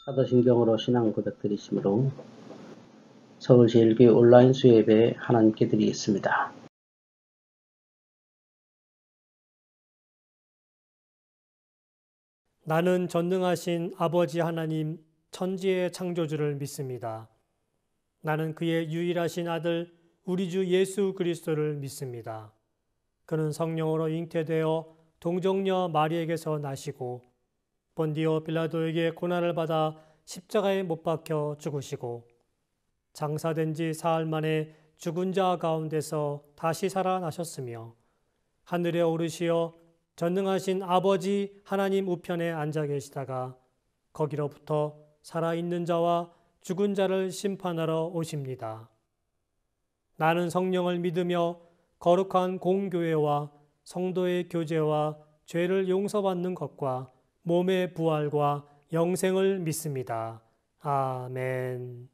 사도신경으로 신앙 고백 드리시므로 서울제일교회 온라인 수요예배 하나님께 드리겠습니다. 나는 전능하신 아버지 하나님 천지의 창조주를 믿습니다. 나는 그의 유일하신 아들 우리 주 예수 그리스도를 믿습니다. 그는 성령으로 잉태되어 동정녀 마리에게서 나시고 본디오 빌라도에게 고난을 받아 십자가에 못 박혀 죽으시고 장사된 지 사흘 만에 죽은 자 가운데서 다시 살아나셨으며 하늘에 오르시어 전능하신 아버지 하나님 우편에 앉아 계시다가 거기로부터 살아있는 자와 죽은 자를 심판하러 오십니다. 나는 성령을 믿으며 거룩한 공교회와 성도의 교제와 죄를 용서받는 것과 몸의 부활과 영생을 믿습니다. 아멘.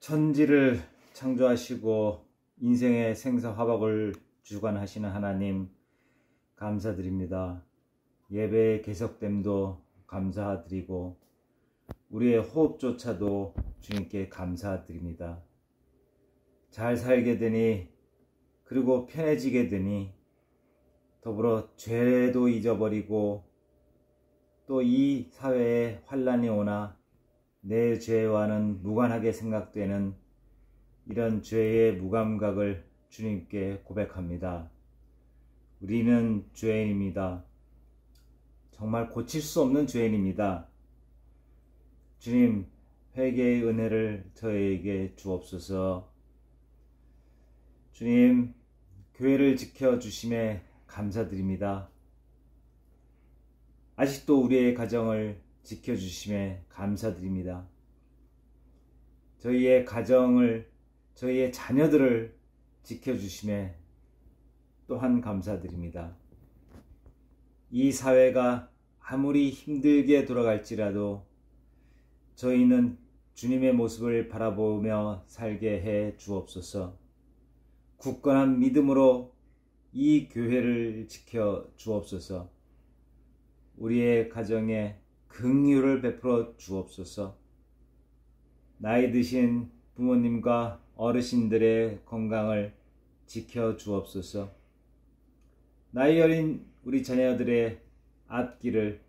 천지를 창조하시고 인생의 생사화복을 주관하시는 하나님 감사드립니다. 예배의 계속됨도 감사드리고 우리의 호흡조차도 주님께 감사드립니다. 잘 살게 되니 그리고 편해지게 되니 더불어 죄도 잊어버리고 또 이 사회에 환난이 오나 내 죄와는 무관하게 생각되는 이런 죄의 무감각을 주님께 고백합니다. 우리는 죄인입니다. 정말 고칠 수 없는 죄인입니다. 주님, 회개의 은혜를 저에게 주옵소서. 주님, 교회를 지켜주심에 감사드립니다. 아직도 우리의 가정을 지켜주심에 감사드립니다. 저희의 가정을, 저희의 자녀들을 지켜주심에 또한 감사드립니다. 이 사회가 아무리 힘들게 돌아갈지라도 저희는 주님의 모습을 바라보며 살게 해 주옵소서. 굳건한 믿음으로 이 교회를 지켜 주옵소서. 우리의 가정에 긍휼을 베풀어 주옵소서. 나이 드신 부모님과 어르신들의 건강을 지켜 주옵소서. 나이 어린 우리 자녀들의 앞길을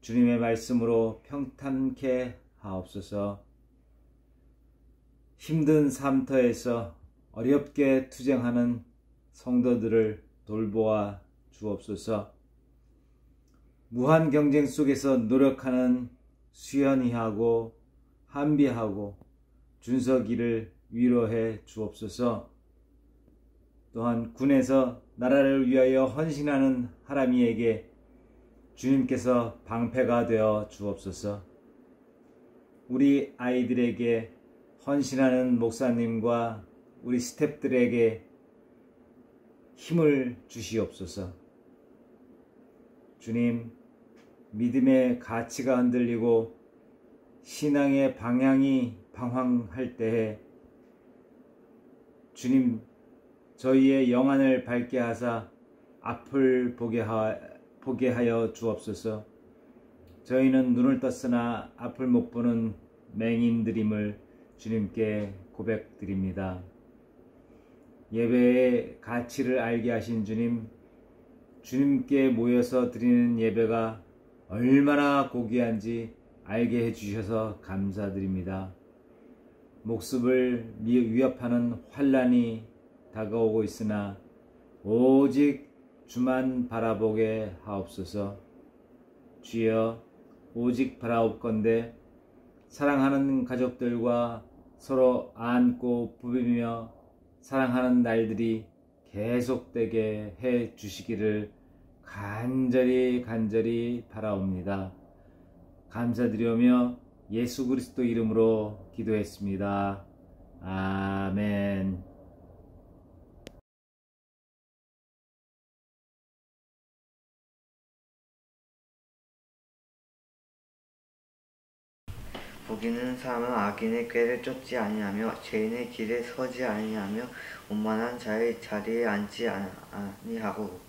주님의 말씀으로 평탄케 하옵소서. 힘든 삶터에서 어렵게 투쟁하는 성도들을 돌보아 주옵소서. 무한 경쟁 속에서 노력하는 수연이하고 한비하고 준석이를 위로해 주옵소서. 또한 군에서 나라를 위하여 헌신하는 하람이에게 주님께서 방패가 되어 주옵소서. 우리 아이들에게 헌신하는 목사님과 우리 스태프들에게 힘을 주시옵소서. 주님, 믿음의 가치가 흔들리고 신앙의 방향이 방황할 때에 주님, 저희의 영안을 밝게 하사 앞을 보게 하여 주옵소서. 저희는 눈을 떴으나 앞을 못 보는 맹인들임을 주님께 고백드립니다. 예배의 가치를 알게 하신 주님, 주님께 모여서 드리는 예배가 얼마나 고귀한지 알게 해주셔서 감사드립니다. 목숨을 위협하는 환난이 다가오고 있으나 오직 주만 바라보게 하옵소서. 주여, 오직 바라옵건대 사랑하는 가족들과 서로 안고 부비며 사랑하는 날들이 계속되게 해 주시기를 간절히 바라옵니다. 감사드리오며 예수 그리스도 이름으로 기도했습니다. 아멘. 복 있는 사람은 악인의 꾀를 쫓지 아니하며 죄인의 길에 서지 아니하며 오만한 자의 자리에 앉지 아니하고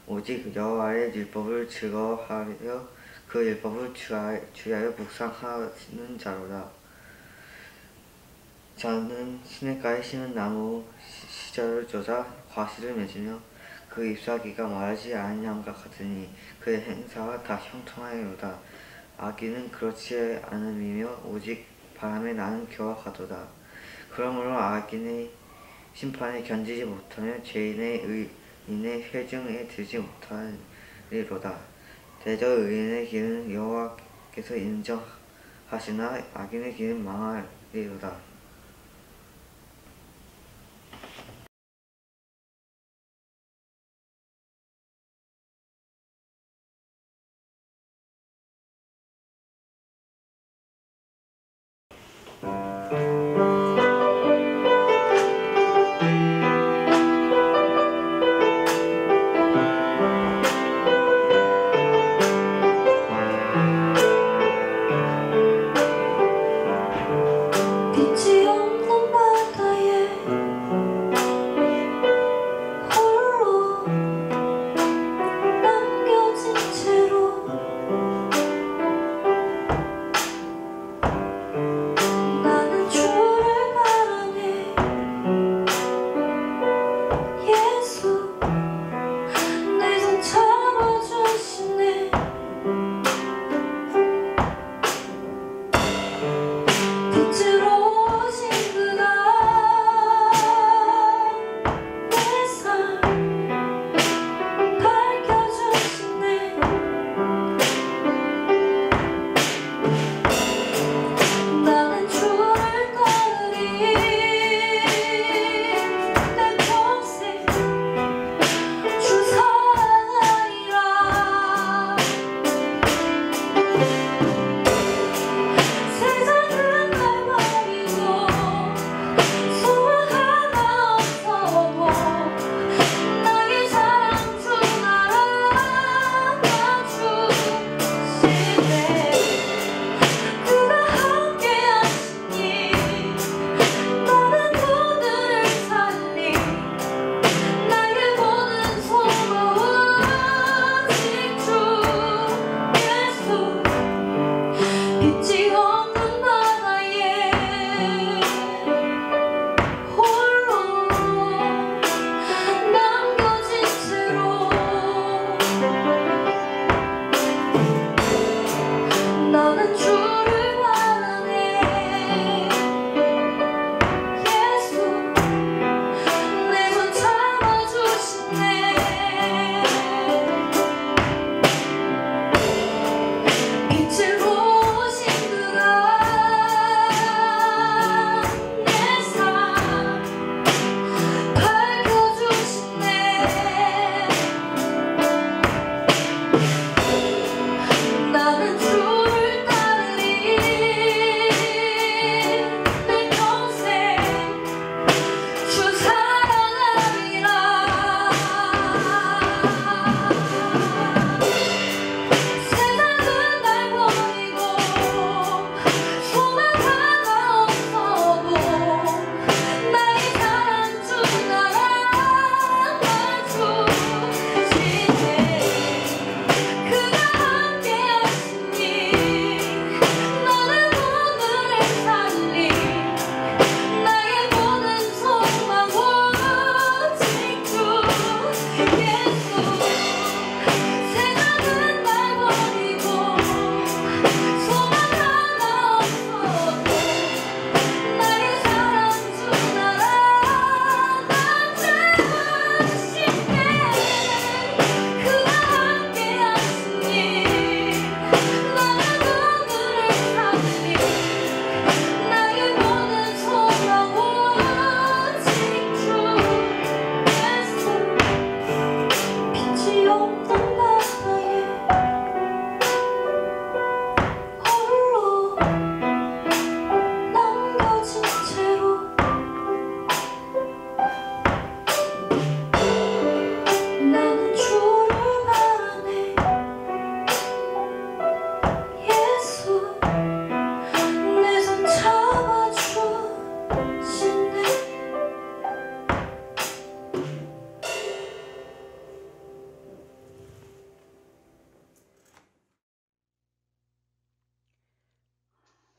오직 여호와의 율법을 즐거워하여 그 율법을 주야여 묵상하는 자로다. 저는 시냇가에 심은 나무 시절을 쫓아 과실을 맺으며 그 잎사귀가 마르지 아니함과 같으니 그의 행사가 다 형통하여로다. 악인은 그렇지 않음이며 오직 바람에 나는 겨와 같도다. 그러므로 악인의 심판에 견디지 못하며 죄인의 의인의 회중에 들지 못하리로다. 대저 의인의 길은 여호와께서 인정하시나 악인의 길은 망하리로다. 빛이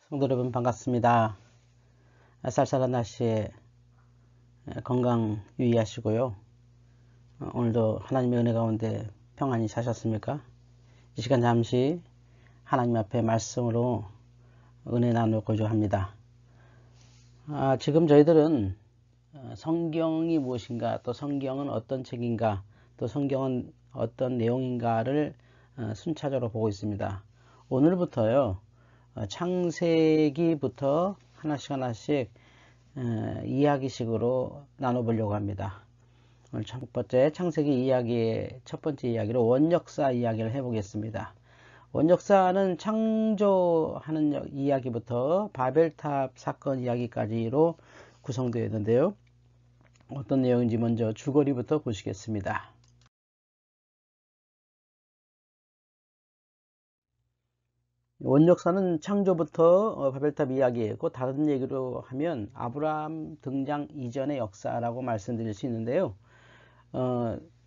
성도 여러분 반갑습니다. 쌀쌀한 날씨에 건강 유의하시고요. 오늘도 하나님의 은혜 가운데 평안히 사셨습니까? 이 시간 잠시 하나님 앞에 말씀으로 은혜 나누고자 합니다. 지금 저희들은 성경이 무엇인가, 또 성경은 어떤 책인가, 또 성경은 어떤 내용인가를 순차적으로 보고 있습니다. 오늘부터요, 창세기부터 하나씩 이야기식으로 나눠보려고 합니다. 오늘 첫 번째 창세기 이야기의 첫 번째 이야기로 원역사 이야기를 해보겠습니다. 원역사는 창조하는 이야기부터 바벨탑 사건 이야기까지로 구성되어 있는데요. 어떤 내용인지 먼저 줄거리부터 보시겠습니다. 원역사는 창조부터 바벨탑 이야기이고, 다른 얘기로 하면 아브라함 등장 이전의 역사라고 말씀드릴 수 있는데요.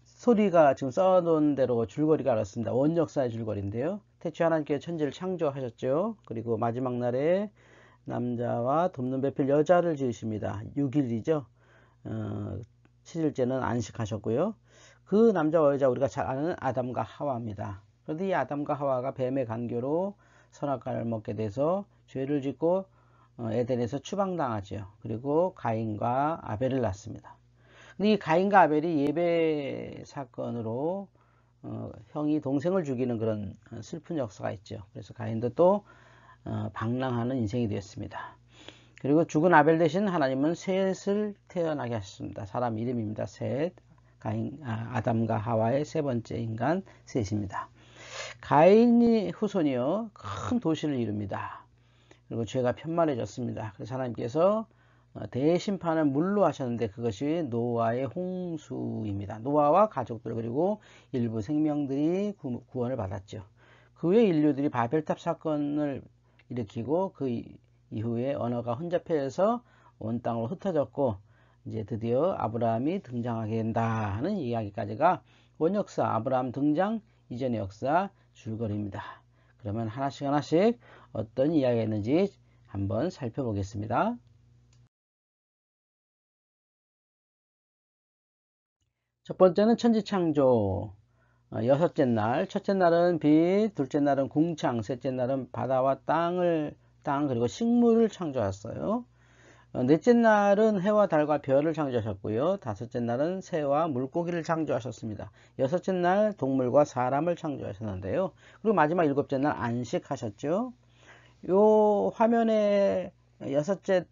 소리가 지금 써놓은 대로 줄거리가 그렇습니다. 원역사의 줄거리인데요. 태초에 하나님께서 천지를 창조하셨죠. 그리고 마지막 날에 남자와 돕는 배필 여자를 지으십니다. 6일이죠. 7일째는 안식하셨고요. 그 남자와 여자, 우리가 잘 아는 아담과 하와입니다. 그런데 이 아담과 하와가 뱀의 간교로 선악과를 먹게 돼서 죄를 짓고 에덴에서 추방당하죠. 그리고 가인과 아벨을 낳습니다. 근데 이 가인과 아벨이 예배 사건으로 형이 동생을 죽이는 그런 슬픈 역사가 있죠. 그래서 가인도 또 방랑하는 인생이 되었습니다. 그리고 죽은 아벨 대신 하나님은 셋을 태어나게 하셨습니다. 사람 이름입니다. 셋. 아담과 하와의 세 번째 인간 셋입니다. 가인의 후손이요, 큰 도시를 이룹니다. 그리고 죄가 편만해졌습니다. 그래서 하나님께서 대심판을 물로 하셨는데, 그것이 노아의 홍수입니다. 노아와 가족들, 그리고 일부 생명들이 구원을 받았죠. 그 후에 인류들이 바벨탑 사건을 일으키고, 그 이후에 언어가 혼잡해서 온 땅으로 흩어졌고, 이제 드디어 아브라함이 등장하게 된다 하는 이야기까지가 원역사, 아브라함 등장 이전의 역사 줄거리입니다. 그러면 하나씩 어떤 이야기가 있는지 한번 살펴보겠습니다. 첫 번째는 천지창조. 여섯째 날, 첫째 날은 빛, 둘째 날은 궁창, 셋째 날은 바다와 땅 그리고 식물을 창조하셨어요. 넷째 날은 해와 달과 별을 창조하셨고요. 다섯째 날은 새와 물고기를 창조하셨습니다. 여섯째 날 동물과 사람을 창조하셨는데요. 그리고 마지막 일곱째 날 안식하셨죠. 요 화면에 여섯째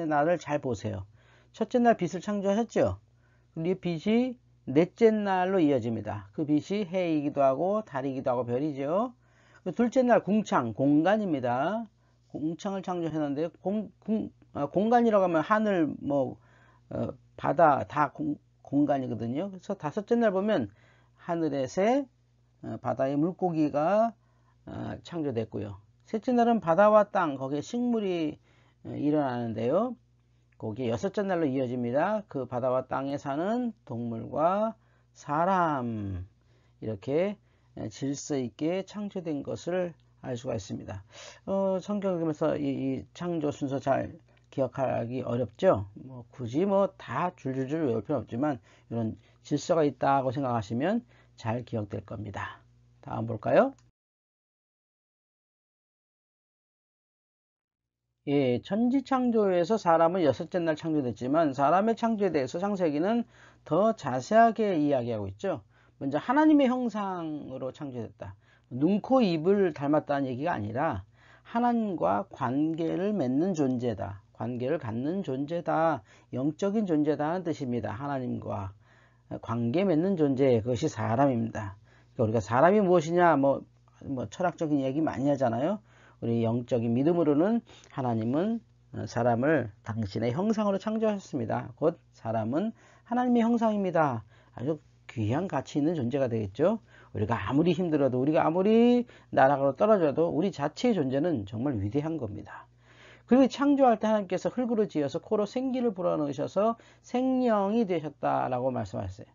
날을 잘 보세요. 첫째 날 빛을 창조하셨죠. 그리고 이 빛이 넷째 날로 이어집니다. 그 빛이 해이기도 하고 달이기도 하고 별이죠. 둘째 날 궁창, 공간입니다. 공창을 창조했는데, 공간이라고 하면 하늘, 바다 다 공간이거든요. 그래서 다섯째 날 보면 하늘의 새, 바다의 물고기가 창조됐고요. 셋째 날은 바다와 땅, 거기에 식물이 일어나는데요. 거기에 여섯째 날로 이어집니다. 그 바다와 땅에 사는 동물과 사람, 이렇게 질서 있게 창조된 것을 알 수가 있습니다. 성경 읽으면서 이 창조 순서 잘 기억하기 어렵죠? 굳이 다 줄줄줄 외울 필요는 없지만, 이런 질서가 있다고 생각하시면 잘 기억될 겁니다. 다음 볼까요? 예, 천지창조에서 사람은 여섯째 날 창조됐지만, 사람의 창조에 대해서 창세기는 더 자세하게 이야기하고 있죠. 먼저 하나님의 형상으로 창조됐다. 눈, 코, 입을 닮았다는 얘기가 아니라 하나님과 관계를 맺는 존재다. 관계를 갖는 존재다. 영적인 존재다 하는 뜻입니다. 하나님과 관계 맺는 존재, 그것이 사람입니다. 그러니까 우리가 사람이 무엇이냐, 철학적인 얘기 많이 하잖아요. 우리 영적인 믿음으로는 하나님은 사람을 당신의 형상으로 창조하셨습니다. 곧 사람은 하나님의 형상입니다. 아주 귀한 가치 있는 존재가 되겠죠. 우리가 아무리 힘들어도, 우리가 아무리 나락으로 떨어져도 우리 자체의 존재는 정말 위대한 겁니다. 그리고 창조할 때 하나님께서 흙으로 지어서 코로 생기를 불어넣으셔서 생명이 되셨다라고 말씀하셨어요.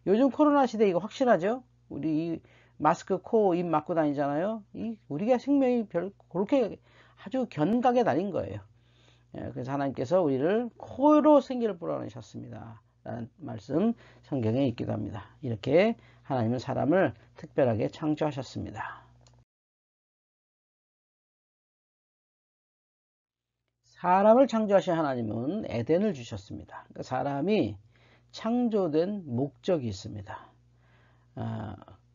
요즘 코로나 시대 이거 확실하죠? 우리 마스크, 코, 입 막고 다니잖아요. 우리가 생명이 그렇게 아주 견각의 달인 거예요. 그래서 하나님께서 우리를 코로 생기를 불어넣으셨습니다. 라는 말씀 성경에 있기도 합니다. 이렇게 하나님은 사람을 특별하게 창조하셨습니다. 사람을 창조하신 하나님은 에덴을 주셨습니다. 그러니까 사람이 창조된 목적이 있습니다.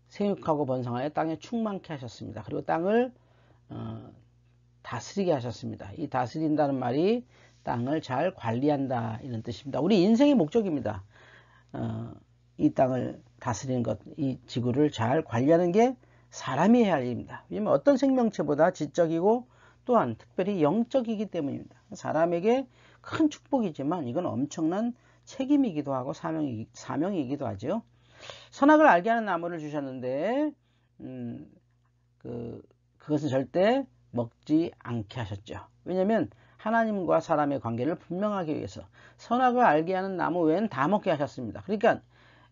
생육하고 번성하여 땅에 충만케 하셨습니다. 그리고 땅을 다스리게 하셨습니다. 이 다스린다는 말이 땅을 잘 관리한다 이런 뜻입니다. 우리 인생의 목적입니다. 이 땅을 다스리는 것, 이 지구를 잘 관리하는 게 사람이 해야 할 일입니다. 왜냐하면 어떤 생명체보다 지적이고 또한 특별히 영적이기 때문입니다. 사람에게 큰 축복이지만 이건 엄청난 책임이기도 하고 사명이기도 하죠. 선악을 알게 하는 나무를 주셨는데 그것은 절대 먹지 않게 하셨죠. 왜냐하면 하나님과 사람의 관계를 분명하기 위해서 선악을 알게 하는 나무 외에는 다 먹게 하셨습니다. 그러니까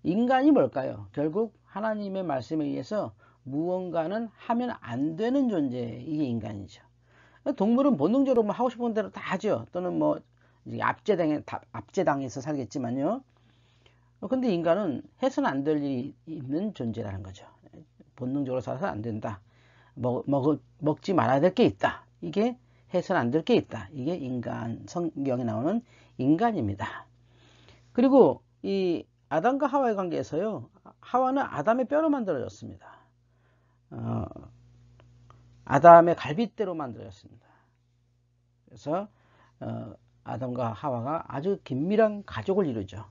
인간이 뭘까요? 결국 하나님의 말씀에 의해서 무언가는 하면 안 되는 존재, 이게 인간이죠. 동물은 본능적으로 뭐 하고 싶은 대로 다 하죠. 또는 뭐 압제당해서 살겠지만요. 근데 인간은 해서는 안 될 일이 있는 존재라는 거죠. 본능적으로 살아서 안 된다. 먹지 말아야 될 게 있다. 이게 해서는 안 될 게 있다. 이게 인간, 성경에 나오는 인간입니다. 그리고 이 아담과 하와의 관계에서요. 하와는 아담의 뼈로 만들어졌습니다. 아담의 갈빗대로 만들어졌습니다. 그래서 아담과 하와가 아주 긴밀한 가족을 이루죠.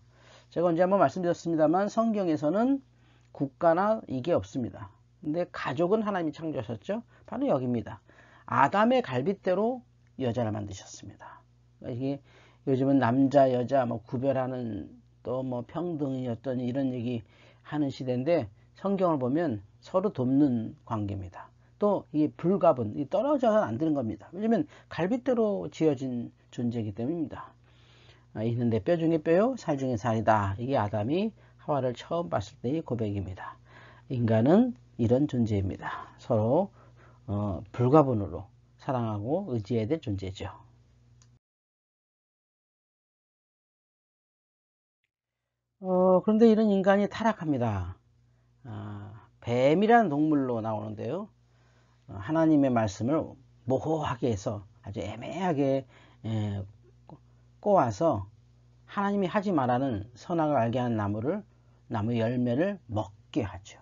제가 언제 한번 말씀드렸습니다만 성경에서는 국가나 이게 없습니다. 근데 가족은 하나님이 창조하셨죠. 바로 여기입니다. 아담의 갈빗대로 여자를 만드셨습니다. 이게 요즘은 남자 여자 뭐 구별하는 또 뭐 평등이었던 이런 얘기 하는 시대인데 성경을 보면 서로 돕는 관계입니다. 또 이 불가분, 떨어져서는 안 되는 겁니다. 왜냐면 갈빗대로 지어진 존재이기 때문입니다. 이는 내 뼈 중에 뼈요, 살 중에 살이다. 이게 아담이 하와를 처음 봤을 때의 고백입니다. 인간은 이런 존재입니다. 서로 불가분으로 사랑하고 의지해야 될 존재죠. 그런데 이런 인간이 타락합니다. 뱀이라는 동물로 나오는데요. 하나님의 말씀을 모호하게 해서 아주 애매하게 꼬아서 하나님이 하지 말라는 선악을 알게 하는 나무 열매를 먹게 하죠.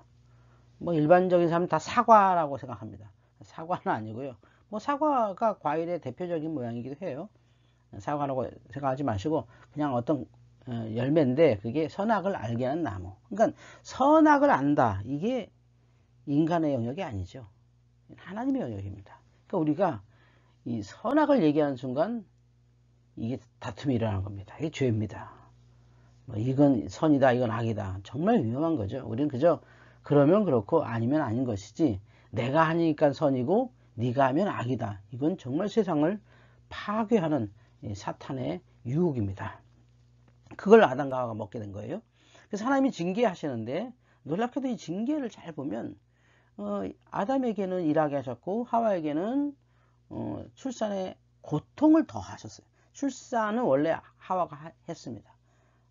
뭐 일반적인 사람은 다 사과라고 생각합니다. 사과는 아니고요. 뭐 사과가 과일의 대표적인 모양이기도 해요. 사과라고 생각하지 마시고 그냥 어떤 열매인데 그게 선악을 알게 하는 나무. 그러니까 선악을 안다. 이게 인간의 영역이 아니죠. 하나님의 영역입니다. 그러니까 우리가 이 선악을 얘기하는 순간 이게 다툼이 일어나는 겁니다. 이게 죄입니다. 뭐 이건 선이다, 이건 악이다. 정말 위험한 거죠. 우리는 그저 그러면 그렇고 아니면 아닌 것이지 내가 하니까 선이고 네가 하면 악이다. 이건 정말 세상을 파괴하는 사탄의 유혹입니다. 그걸 아담과 하와가 먹게 된 거예요. 그래서 하나님이 징계하시는데 놀랍게도 이 징계를 잘 보면 아담에게는 일하게 하셨고 하와에게는 출산의 고통을 더 하셨어요. 출산은 원래 하와가 했습니다.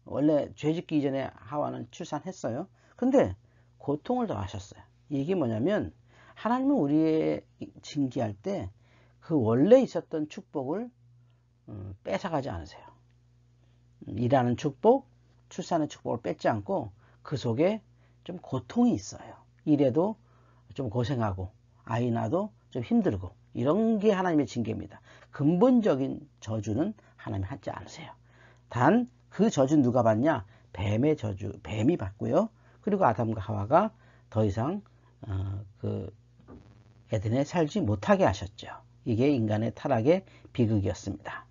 원래 죄짓기 이전에 하와는 출산했어요. 근데 고통을 더 하셨어요. 이게 뭐냐면 하나님은 우리의 징계할 때 그 원래 있었던 축복을 뺏어가지 않으세요. 일하는 축복, 출산의 축복을 뺏지 않고 그 속에 좀 고통이 있어요. 일해도 좀 고생하고 아이 낳아도 좀 힘들고 이런 게 하나님의 징계입니다. 근본적인 저주는 하나님이 하지 않으세요. 단 그 저주는 누가 받냐? 뱀의 저주, 뱀이 받고요. 그리고 아담과 하와가 더 이상 그 에덴에 살지 못하게 하셨죠. 이게 인간의 타락의 비극이었습니다.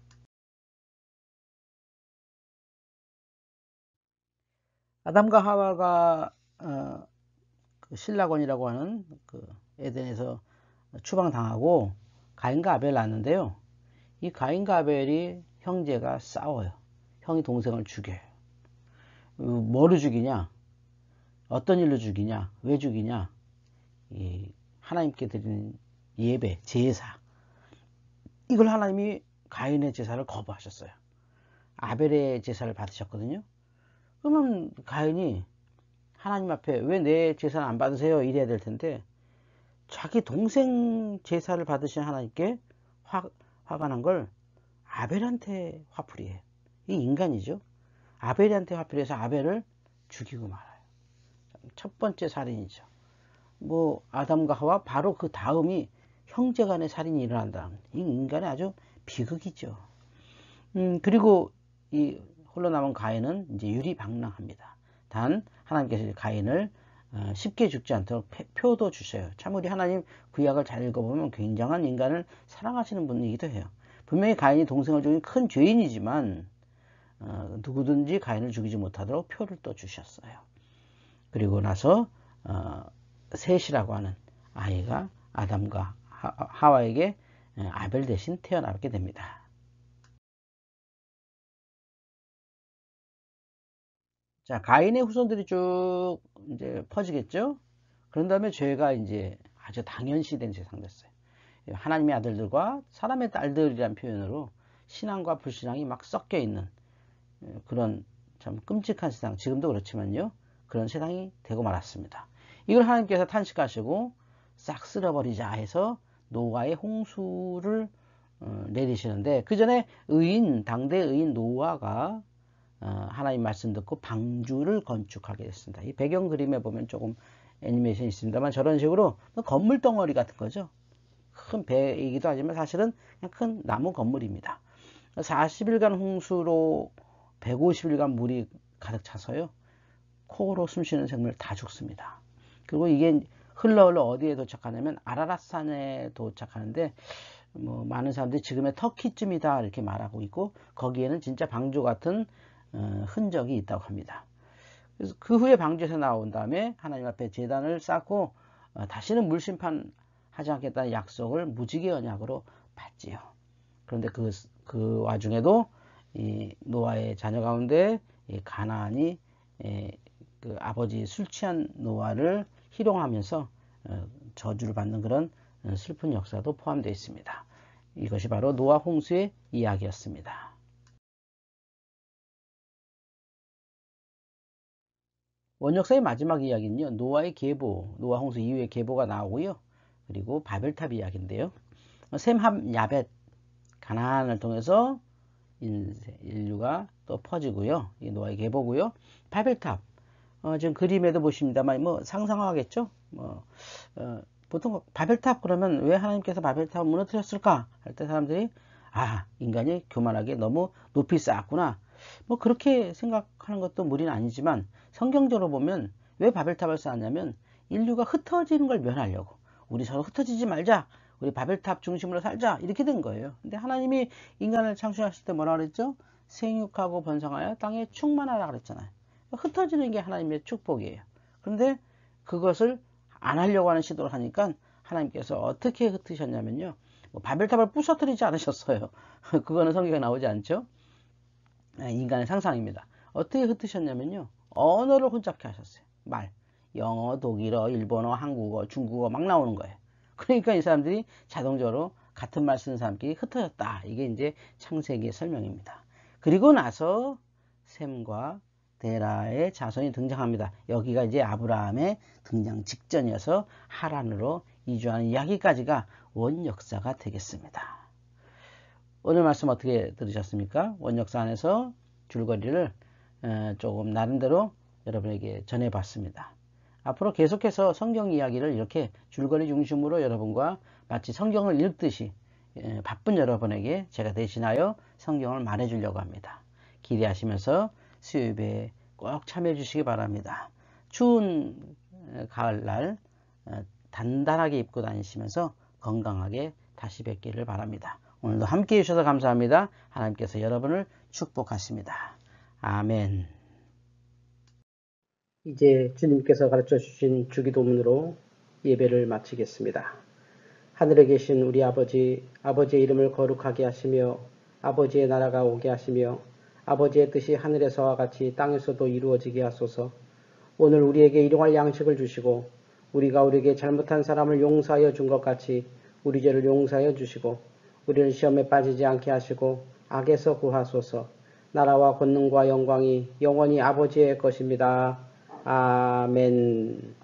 아담과 하와가 그 신라곤이라고 하는 그 에덴에서 추방당하고 가인과 아벨을 낳았는데요. 이 가인과 아벨이 형제가 싸워요. 형이 동생을 죽여요. 뭐로 죽이냐? 어떤 일로 죽이냐? 왜 죽이냐? 이 하나님께 드리는 예배, 제사. 이걸 하나님이 가인의 제사를 거부하셨어요. 아벨의 제사를 받으셨거든요. 그러면 가인이 하나님 앞에 왜 내 제사를 안 받으세요? 이래야 될 텐데 자기 동생 제사를 받으신 하나님께 화가 난 걸 아벨한테 화풀이해요. 이 인간이죠. 아벨한테 화풀이해서 아벨을 죽이고 말아요. 첫 번째 살인이죠. 뭐 아담과 하와 바로 그 다음이 형제간의 살인이 일어난다. 이 인간의 아주 비극이죠. 그리고 이 홀로 남은 가인은 이제 유리방랑합니다. 단 하나님께서 가인을 쉽게 죽지 않도록 표도 주셔요. 참 우리 하나님 구약을 잘 읽어보면 굉장한 인간을 사랑하시는 분이기도 해요. 분명히 가인이 동생을 죽인 큰 죄인이지만 누구든지 가인을 죽이지 못하도록 표를 또 주셨어요. 그리고 나서 셋이라고 하는 아이가 아담과 하와에게 아벨 대신 태어나게 됩니다. 자, 가인의 후손들이 쭉 이제 퍼지겠죠? 그런 다음에 죄가 이제 아주 당연시된 세상 됐어요. 하나님의 아들들과 사람의 딸들이란 표현으로 신앙과 불신앙이 막 섞여 있는 그런 참 끔찍한 세상, 지금도 그렇지만요. 그런 세상이 되고 말았습니다. 이걸 하나님께서 탄식하시고 싹 쓸어버리자 해서 노아의 홍수를 내리시는데 그 전에 당대 의인 노아가 하나님 말씀 듣고 방주를 건축하게 됐습니다. 이 배경 그림에 보면 조금 애니메이션이 있습니다만 저런 식으로 건물 덩어리 같은 거죠. 큰 배이기도 하지만 사실은 그냥 큰 나무 건물입니다. 40일간 홍수로 150일간 물이 가득 차서요. 코로 숨쉬는 생물 다 죽습니다. 그리고 이게 흘러 어디에 도착하냐면 아라랏산에 도착하는데 뭐 많은 사람들이 지금의 터키쯤이다 이렇게 말하고 있고 거기에는 진짜 방주 같은 흔적이 있다고 합니다. 그래서 그 후에 방주에서 나온 다음에 하나님 앞에 제단을 쌓고 다시는 물심판 하지 않겠다는 약속을 무지개 언약으로 받지요. 그런데 그 와중에도 이 노아의 자녀 가운데 가나안이 그 아버지 술 취한 노아를 희롱하면서 저주를 받는 그런 슬픈 역사도 포함되어 있습니다. 이것이 바로 노아 홍수의 이야기였습니다. 원역사의 마지막 이야기는요. 노아의 계보, 노아 홍수 이후의 계보가 나오고요. 그리고 바벨탑 이야기인데요. 셈, 함, 야벳, 가나안을 통해서 인류가 또 퍼지고요. 이 노아의 계보고요. 바벨탑, 지금 그림에도 보십니다만 뭐 상상하겠죠. 보통 바벨탑 그러면 왜 하나님께서 바벨탑을 무너뜨렸을까 할 때 사람들이 인간이 교만하게 너무 높이 쌓았구나. 뭐 그렇게 생각하는 것도 무리는 아니지만 성경적으로 보면 왜 바벨탑을 쌓았냐면 인류가 흩어지는 걸 면하려고 우리 서로 흩어지지 말자. 우리 바벨탑 중심으로 살자. 이렇게 된 거예요. 근데 하나님이 인간을 창조하실 때 뭐라 그랬죠? 생육하고 번성하여 땅에 충만하라 그랬잖아요. 흩어지는 게 하나님의 축복이에요. 그런데 그것을 안 하려고 하는 시도를 하니까 하나님께서 어떻게 흩으셨냐면요. 바벨탑을 부서뜨리지 않으셨어요. 그거는 성경에 나오지 않죠. 인간의 상상입니다. 어떻게 흩으셨냐면요. 언어를 혼잡케 하셨어요. 말. 영어, 독일어, 일본어, 한국어, 중국어 막 나오는 거예요. 그러니까 이 사람들이 자동적으로 같은 말 쓰는 사람끼리 흩어졌다. 이게 이제 창세기의 설명입니다. 그리고 나서 셈과 데라의 자손이 등장합니다. 여기가 이제 아브라함의 등장 직전이어서 하란으로 이주하는 이야기까지가 원역사가 되겠습니다. 오늘 말씀 어떻게 들으셨습니까? 원역사 안에서 줄거리를 조금 나름대로 여러분에게 전해봤습니다. 앞으로 계속해서 성경 이야기를 이렇게 줄거리 중심으로 여러분과 마치 성경을 읽듯이 바쁜 여러분에게 제가 대신하여 성경을 말해주려고 합니다. 기대하시면서 수요예배에 꼭 참여해 주시기 바랍니다. 추운 가을날 단단하게 입고 다니시면서 건강하게 다시 뵙기를 바랍니다. 오늘도 함께해 주셔서 감사합니다. 하나님께서 여러분을 축복하십니다. 아멘. 이제 주님께서 가르쳐 주신 주기도문으로 예배를 마치겠습니다. 하늘에 계신 우리 아버지, 아버지의 이름을 거룩하게 하시며 아버지의 나라가 오게 하시며 아버지의 뜻이 하늘에서와 같이 땅에서도 이루어지게 하소서. 오늘 우리에게 일용할 양식을 주시고 우리가 우리에게 잘못한 사람을 용서하여 준 것 같이 우리 죄를 용서하여 주시고 우리를 시험에 빠지지 않게 하시고 악에서 구하소서. 나라와 권능과 영광이 영원히 아버지의 것입니다. 아멘.